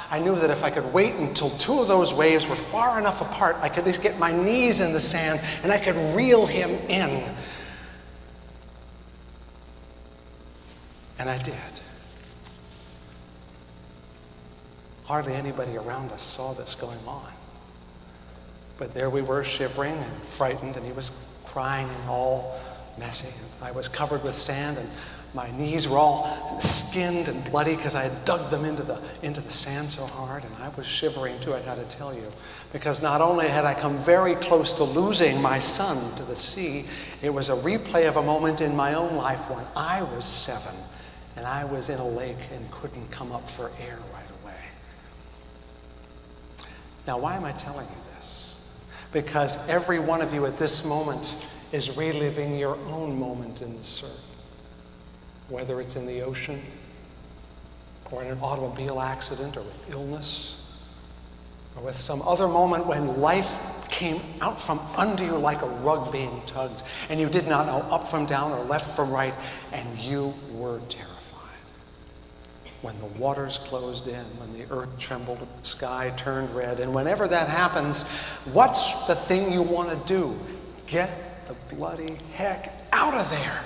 I knew that if I could wait until two of those waves were far enough apart, I could at least get my knees in the sand and I could reel him in. And I did. Hardly anybody around us saw this going on. But there we were, shivering and frightened, and he was crying and all messy. And I was covered with sand, and my knees were all skinned and bloody because I had dug them into the sand so hard, and I was shivering too, I got to tell you. Because not only had I come very close to losing my son to the sea, it was a replay of a moment in my own life when I was 7, and I was in a lake and couldn't come up for air right away. Now, why am I telling you this? Because every one of you at this moment is reliving your own moment in the surf. Whether it's in the ocean, or in an automobile accident, or with illness, or with some other moment when life came out from under you like a rug being tugged, and you did not know up from down or left from right, and you were terrified. When the waters closed in, when the earth trembled, and the sky turned red, and whenever that happens, what's the thing you want to do? Get the bloody heck out of there.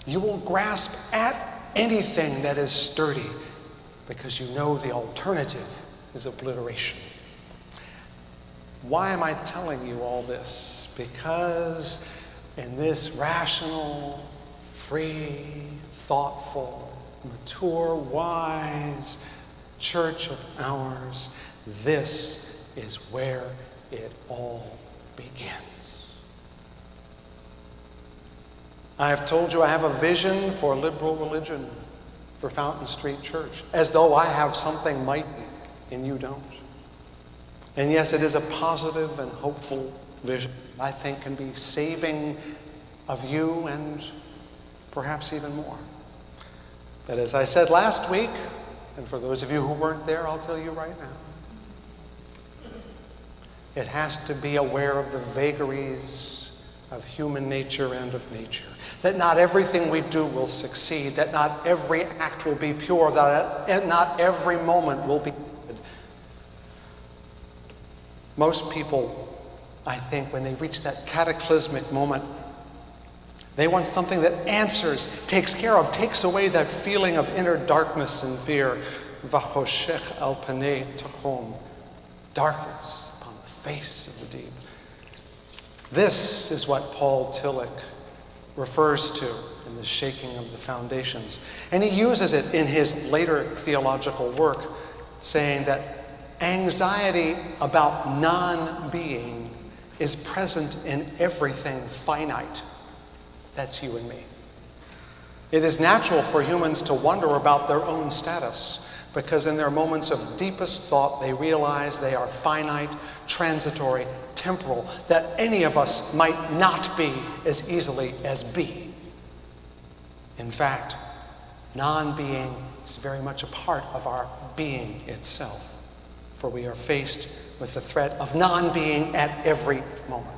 You will grasp at anything that is sturdy because you know the alternative is obliteration. Why am I telling you all this? Because in this rational, free, thoughtful, mature, wise church of ours, this is where it all begins. I have told you I have a vision for liberal religion, for Fountain Street Church, as though I have something mighty and you don't. And yes, it is a positive and hopeful vision I think can be saving of you and perhaps even more. But as I said last week, and for those of you who weren't there, I'll tell you right now, it has to be aware of the vagaries of human nature and of nature. That not everything we do will succeed, that not every act will be pure, that not every moment will be good. Most people, I think, when they reach that cataclysmic moment, they want something that answers, takes care of, takes away that feeling of inner darkness and fear. Vachoshech al panei tachom, darkness upon the face of the deep. This is what Paul Tillich refers to in the shaking of the foundations. And he uses it in his later theological work, saying that anxiety about non-being is present in everything finite. That's you and me. It is natural for humans to wonder about their own status, because in their moments of deepest thought, they realize they are finite, transitory, temporal, that any of us might not be as easily as be. In fact, non-being is very much a part of our being itself, for we are faced with the threat of non-being at every moment.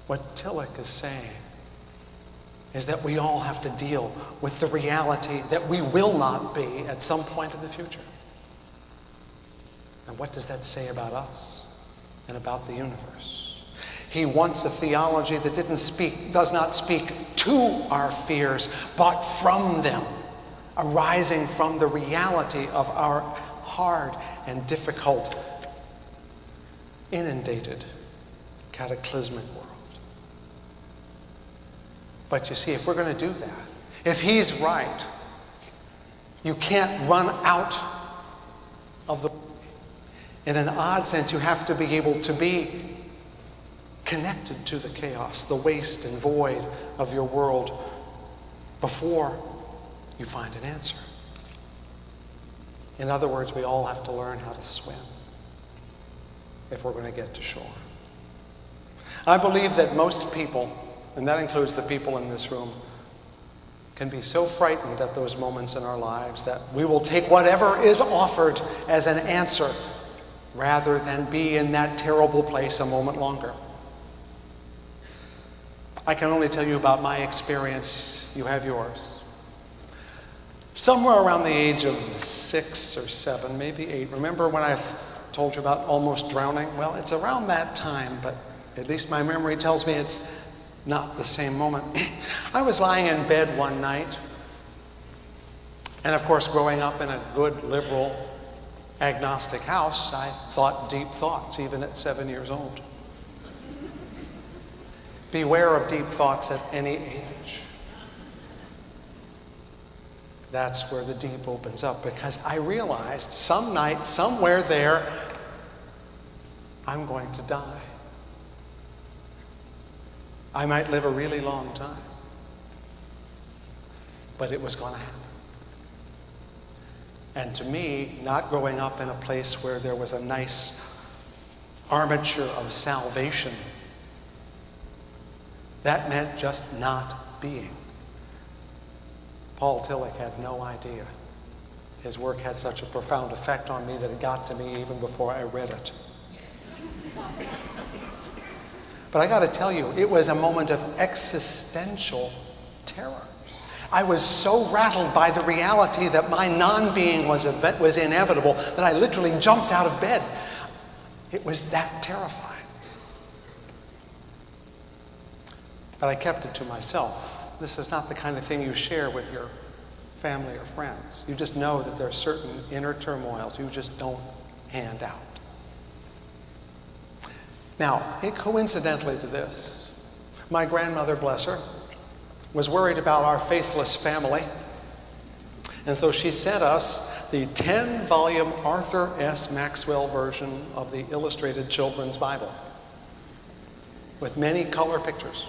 What Tillich is saying is that we all have to deal with the reality that we will not be at some point in the future. And what does that say about us and about the universe? He wants a theology that does not speak to our fears, but from them, arising from the reality of our hard and difficult, inundated, cataclysmic world. But you see, if we're going to do that, if he's right, you can't run out of the... In an odd sense, you have to be able to be connected to the chaos, the waste and void of your world before you find an answer. In other words, we all have to learn how to swim if we're going to get to shore. I believe that most people, and that includes the people in this room, can be so frightened at those moments in our lives that we will take whatever is offered as an answer rather than be in that terrible place a moment longer. I can only tell you about my experience. You have yours. Somewhere around the age of 6 or 7, maybe 8. Remember when I told you about almost drowning? Well, it's around that time, but at least my memory tells me it's not the same moment. I was lying in bed one night, and of course, growing up in a good, liberal, agnostic house, I thought deep thoughts, even at 7 years old. Beware of deep thoughts at any age. That's where the deep opens up, because I realized some night, somewhere there, I'm going to die. I might live a really long time, but it was going to happen. And to me, not growing up in a place where there was a nice armature of salvation, that meant just not being. Paul Tillich had no idea. His work had such a profound effect on me that it got to me even before I read it. But I got to tell you, it was a moment of existential terror. I was so rattled by the reality that my non-being was inevitable that I literally jumped out of bed. It was that terrifying. But I kept it to myself. This is not the kind of thing you share with your family or friends. You just know that there are certain inner turmoils you just don't hand out. Now, coincidentally to this, my grandmother, bless her, was worried about our faithless family. And so she sent us the 10-volume Arthur S. Maxwell version of the Illustrated Children's Bible with many color pictures.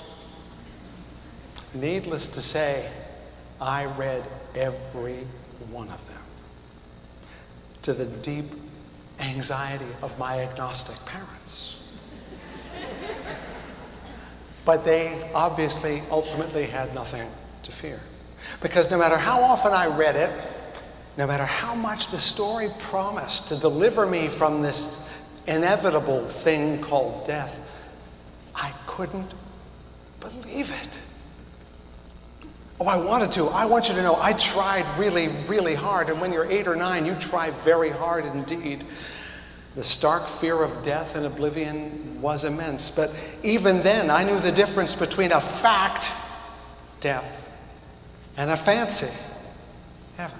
Needless to say, I read every one of them, to the deep anxiety of my agnostic parents. But they obviously ultimately had nothing to fear. Because no matter how often I read it, no matter how much the story promised to deliver me from this inevitable thing called death, I couldn't believe it. Oh, I wanted to. I want you to know I tried really, really hard. And when you're 8 or 9, you try very hard indeed. The stark fear of death and oblivion was immense. But even then, I knew the difference between a fact, death, and a fancy, heaven.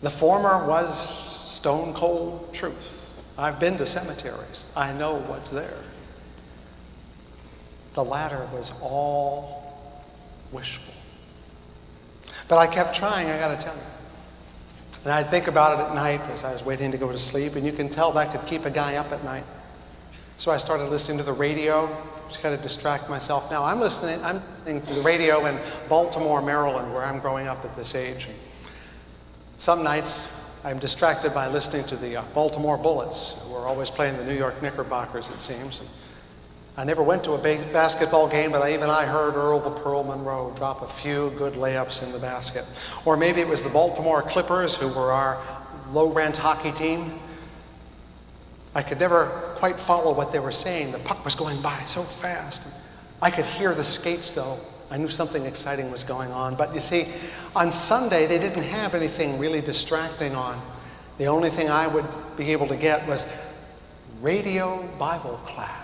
The former was stone cold truth. I've been to cemeteries. I know what's there. The latter was all wishful. But I kept trying, I got to tell you. And I'd think about it at night as I was waiting to go to sleep, and you can tell that could keep a guy up at night. So I started listening to the radio to kind of distract myself. Now I'm listening to the radio in Baltimore, Maryland, where I'm growing up at this age. Some nights I'm distracted by listening to the Baltimore Bullets, who are always playing the New York Knickerbockers, it seems. And I never went to a basketball game, but even I heard Earl the Pearl Monroe drop a few good layups in the basket. Or maybe it was the Baltimore Clippers, who were our low-rent hockey team. I could never quite follow what they were saying. The puck was going by so fast. I could hear the skates, though. I knew something exciting was going on. But you see, on Sunday, they didn't have anything really distracting on. The only thing I would be able to get was radio Bible class.